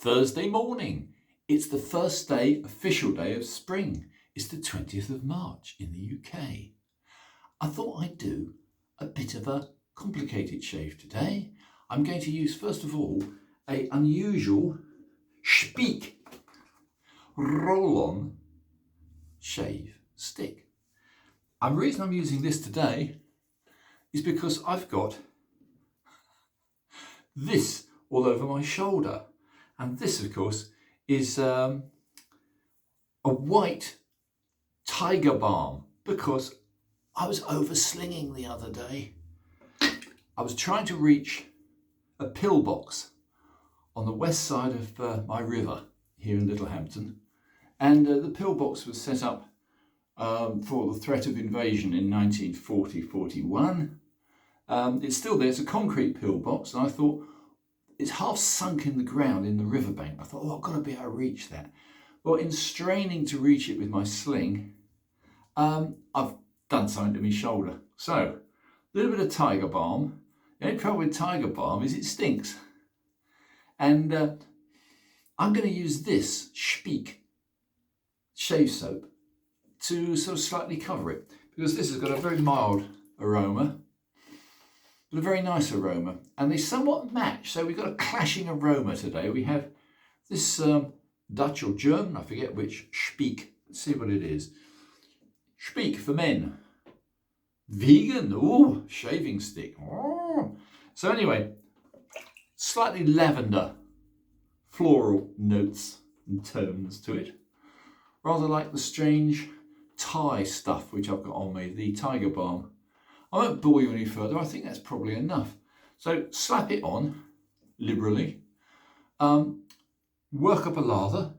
Thursday morning. It's the first official day of spring. It's the 20th of March in the UK. I thought I'd do a bit of a complicated shave today. I'm going to use, first of all, an unusual Speick roll-on shave stick. And the reason I'm using this today is because I've got this all over my shoulder. And this, of course, is a white tiger balm because I was overslinging the other day. I was trying to reach a pillbox on the west side of my river here in Littlehampton. And the pillbox was set up for the threat of invasion in 1940-41. It's still there, it's a concrete pillbox, and I thought, it's half sunk in the ground in the riverbank. I thought, I've got to be able to reach that. Well, in straining to reach it with my sling, I've done something to my shoulder. So, a little bit of tiger balm. The only problem with tiger balm is it stinks. And I'm going to use this Speick shave soap to sort of slightly cover it, because this has got a very mild aroma, but a very nice aroma, and they somewhat match. So we've got a clashing aroma today. We have this Dutch or German, I forget which, Speick. Let's see what it is. Speick for men. Vegan, ooh, shaving stick. Oh. So anyway, slightly lavender, floral notes and tones to it. Rather like the strange Thai stuff which I've got on me, the tiger balm. I won't bore you any further, I think that's probably enough. So slap it on liberally, work up a lather,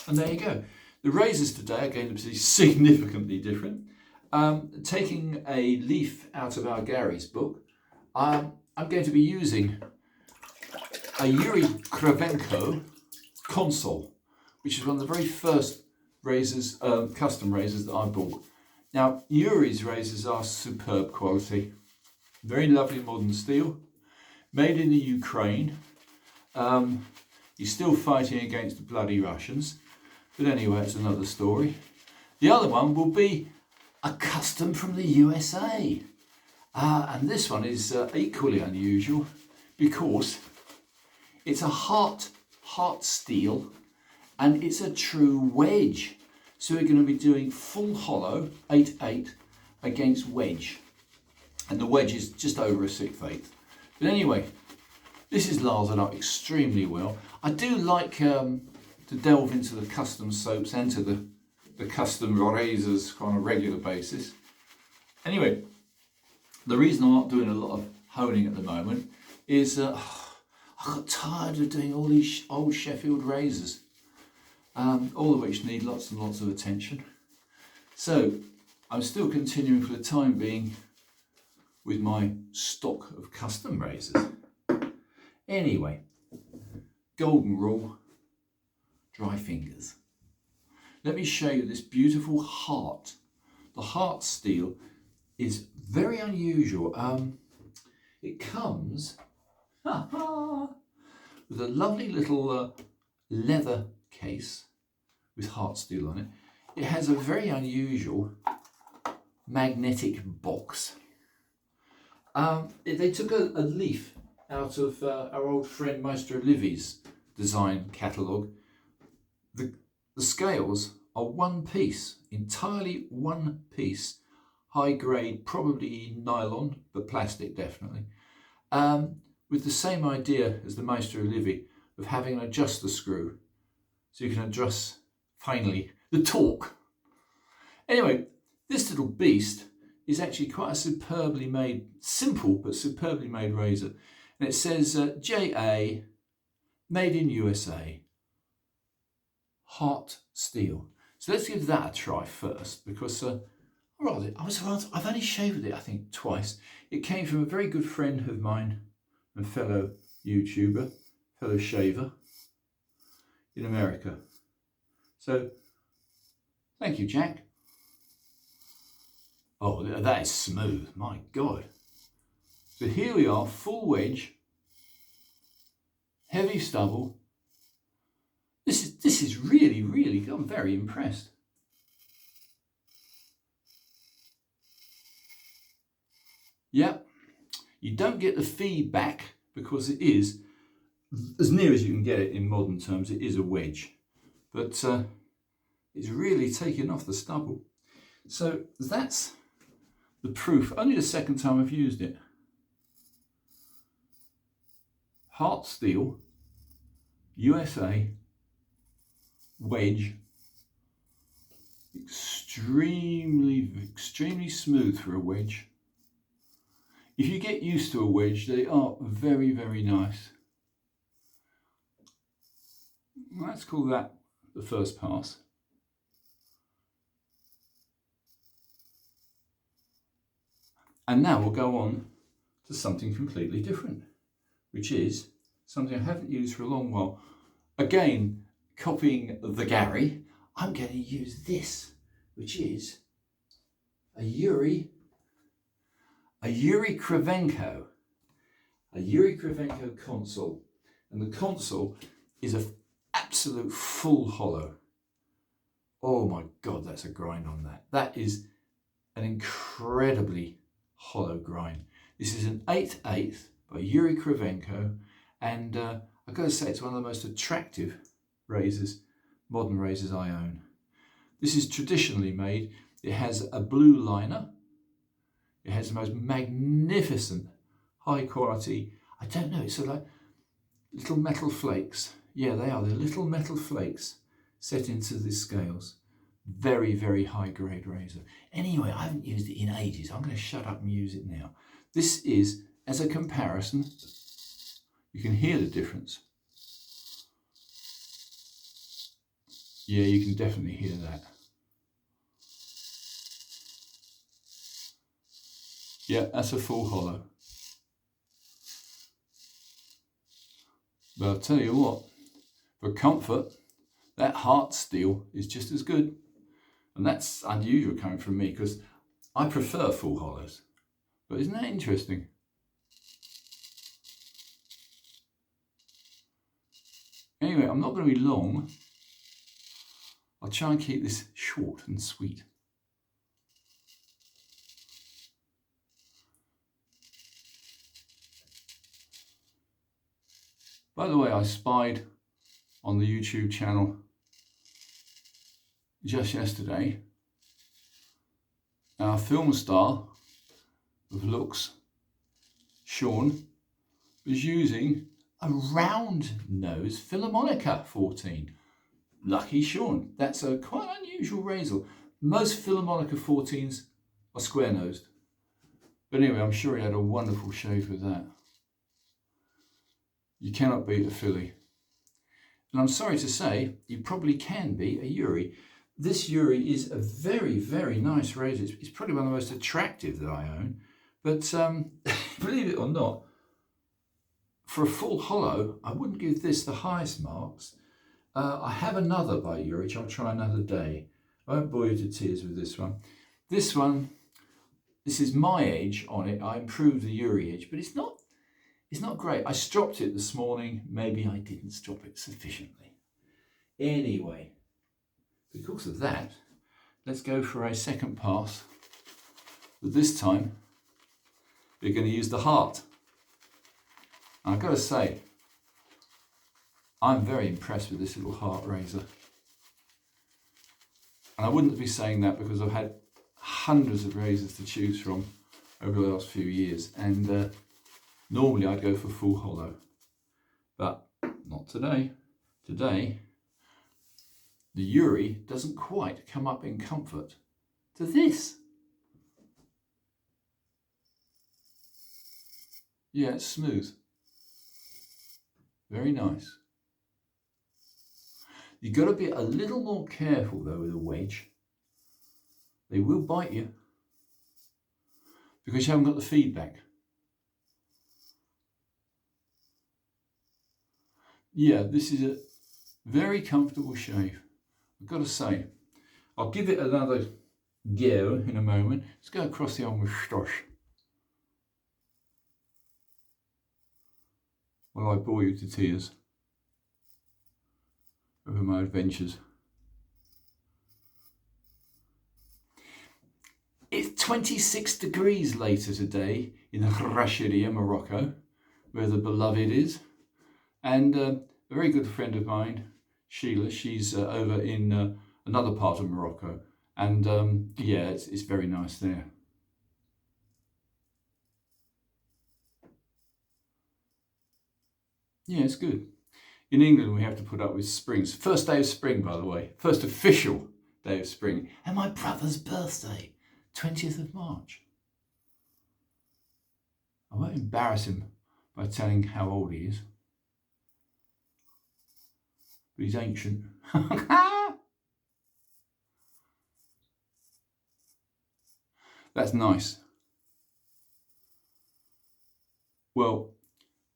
and there you go. The razors today are going to be significantly different. Taking a leaf out of our Gary's book, I'm going to be using a Yuri Consul, which is one of the very first razors, custom razors that I bought. Now, Yuri's razors are superb quality, very lovely modern steel, made in the Ukraine. He's still fighting against the bloody Russians, but anyway, it's another story. The other one will be a custom from the USA, and this one is equally unusual because it's a Hart steel, and it's a true wedge. So we're going to be doing full hollow 8/8 against wedge, and the wedge is just over a 6/8. But anyway, this is lathered up extremely well. I do like to delve into the custom soaps and to the custom razors on a regular basis. Anyway, the reason I'm not doing a lot of honing at the moment is I got tired of doing all these old Sheffield razors. All of which need lots and lots of attention. So I'm still continuing for the time being with my stock of custom razors. Anyway, golden rule, dry fingers. Let me show you this beautiful Hart. The Hart steel is very unusual. It comes with a lovely little leather case with Hart steel on it. It has a very unusual magnetic box. They took a leaf out of our old friend Maestro Livy's design catalogue. The scales are one piece, entirely one piece, high grade, probably nylon, but plastic definitely, with the same idea as the Maestro Livy of having an adjuster screw, so you can adjust, finally, the torque. Anyway, this little beast is actually quite a superbly made, simple but superbly made razor. And it says JA, made in USA, Hart steel. So let's give that a try first, because I've only shaved it, I think, twice. It came from a very good friend of mine and fellow YouTuber, fellow shaver in America. So, thank you, Jack. Oh, that is smooth, my God. So here we are, full wedge, heavy stubble, This is really, really good. I'm very impressed. Yeah, you don't get the feedback because it is, as near as you can get it in modern terms, it is a wedge. But it's really taken off the stubble. So that's the proof. Only the second time I've used it. Hart steel, USA, wedge, extremely smooth for a wedge. If you get used to a wedge, they are very, very nice. Let's call that the first pass. And now we'll go on to something completely different, which is something I haven't used for a long while. Again, copying the Gary, I'm going to use this, which is a Yuri Cravenco Consul. And the Consul is an absolute full hollow. Oh my God, that's a grind on that. That is an incredibly hollow grind. This is an 8/8 by Yuri Cravenco, and I've got to say it's one of the most attractive razors, modern razors I own. This is traditionally made. It has a blue liner. It has the most magnificent, high quality, I don't know, it's sort of like little metal flakes. Yeah, they are. They're little metal flakes set into the scales. Very, very high grade razor. Anyway, I haven't used it in ages. I'm going to shut up and use it now. This is, as a comparison, you can hear the difference. Yeah, you can definitely hear that. Yeah, that's a full hollow. But I'll tell you what, for comfort, that Hart steel is just as good. And that's unusual coming from me because I prefer full hollows. But isn't that interesting? Anyway, I'm not going to be long. I'll try and keep this short and sweet. By the way, I spied on the YouTube channel just yesterday our film star of looks, Sean, was using a round nose Philharmonica 14. Lucky Sean. That's a quite unusual razor. Most Philharmonica 14s are square nosed. But anyway, I'm sure he had a wonderful shave with that. You cannot beat a Philly. And I'm sorry to say, you probably can beat a Yuri. This Yuri is a very, very nice razor. It's probably one of the most attractive that I own. But believe it or not, for a full hollow, I wouldn't give this the highest marks. I have another by Yuri, which I'll try another day. I won't bore you to tears with this one. This is my edge on it. I improved the Yuri edge, but it's not great. I stropped it this morning. Maybe I didn't strop it sufficiently. Anyway, because of that, let's go for a second pass. But this time, we're going to use the Hart. And I've got to say, I'm very impressed with this little Hart razor. And I wouldn't be saying that because I've had hundreds of razors to choose from over the last few years. And normally I'd go for full hollow, but not today. Today, the Yuri doesn't quite come up in comfort to this. Yeah, it's smooth. Very nice. You've got to be a little more careful though with a wedge. They will bite you because you haven't got the feedback. Yeah, this is a very comfortable shave. I've got to say, I'll give it another go in a moment. Let's go across the old moustache. While I bore you to tears over my adventures. It's 26 degrees later today in Rashidia, Morocco, where the beloved is. And a very good friend of mine, Sheila, she's over in another part of Morocco. And yeah, it's very nice there. Yeah, it's good. In England, we have to put up with springs. First day of spring, by the way. First official day of spring. And my brother's birthday, 20th of March. I won't embarrass him by telling how old he is. But he's ancient. That's nice. Well,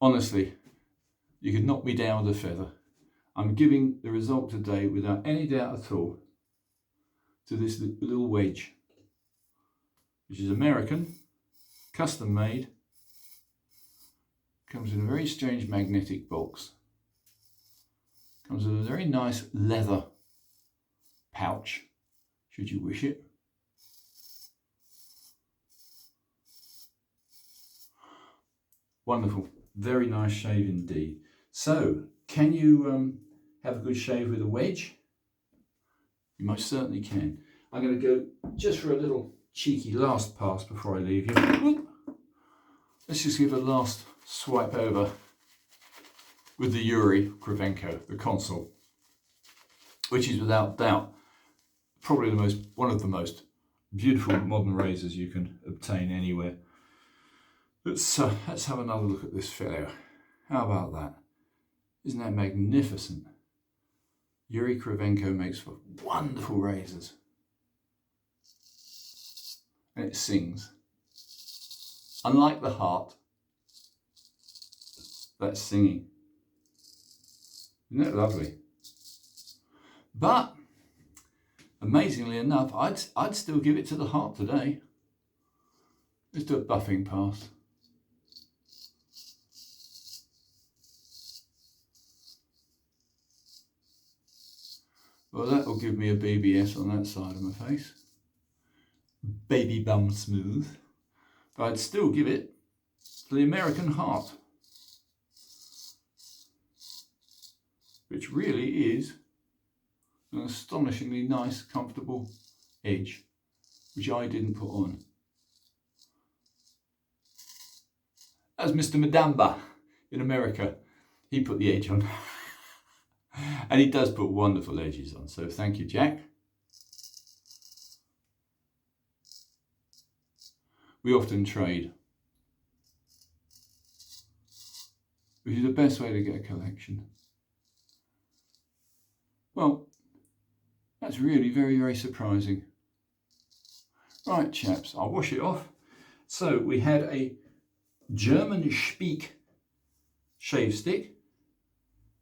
honestly, you could knock me down with a feather. I'm giving the result today without any doubt at all to this little wedge, which is American, custom made, comes in a very strange magnetic box, comes with a very nice leather pouch, should you wish it. Wonderful, very nice shave indeed. So, can you have a good shave with a wedge? You most certainly can. I'm going to go just for a little cheeky last pass before I leave you. Let's just give a last swipe over with the Yuri Kravenko, the Consul, which is without doubt probably one of the most beautiful modern razors you can obtain anywhere. Let's have another look at this fellow. How about that? Isn't that magnificent? Yuri Kravenko makes for wonderful razors. And it sings. Unlike the Hart, that's singing. Isn't that lovely? But, amazingly enough, I'd still give it to the Hart today. Let's do a buffing pass. Well, that will give me a BBS on that side of my face. Baby bum smooth. But I'd still give it to the American Hart, which really is an astonishingly nice, comfortable edge, which I didn't put on. As Mr. Madamba in America, he put the edge on. And he does put wonderful edges on, so thank you, Jack. We often trade, which is the best way to get a collection. Well, that's really very, very surprising. Right, chaps, I'll wash it off. So we had a German Speick shave stick,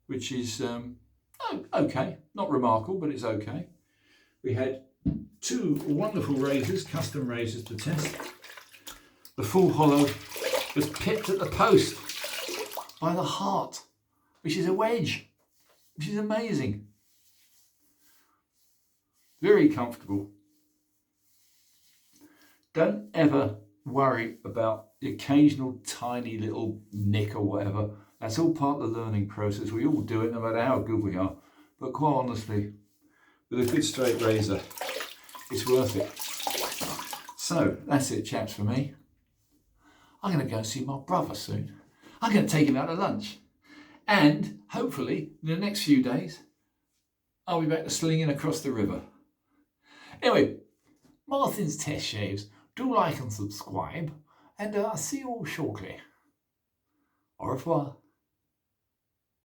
which is okay, not remarkable, but it's okay. We had two wonderful razors, custom razors to test. The full hollow was pipped at the post by the Hart, which is a wedge, which is amazing. Very comfortable. Don't ever worry about the occasional tiny little nick or whatever. That's all part of the learning process. We all do it, no matter how good we are. But quite honestly, with a good straight razor, it's worth it. So that's it, chaps, for me. I'm going to go see my brother soon. I'm going to take him out to lunch. And hopefully, in the next few days, I'll be back to slinging across the river. Anyway, Martin's Test Shaves. Do like and subscribe. And I'll see you all shortly. Au revoir.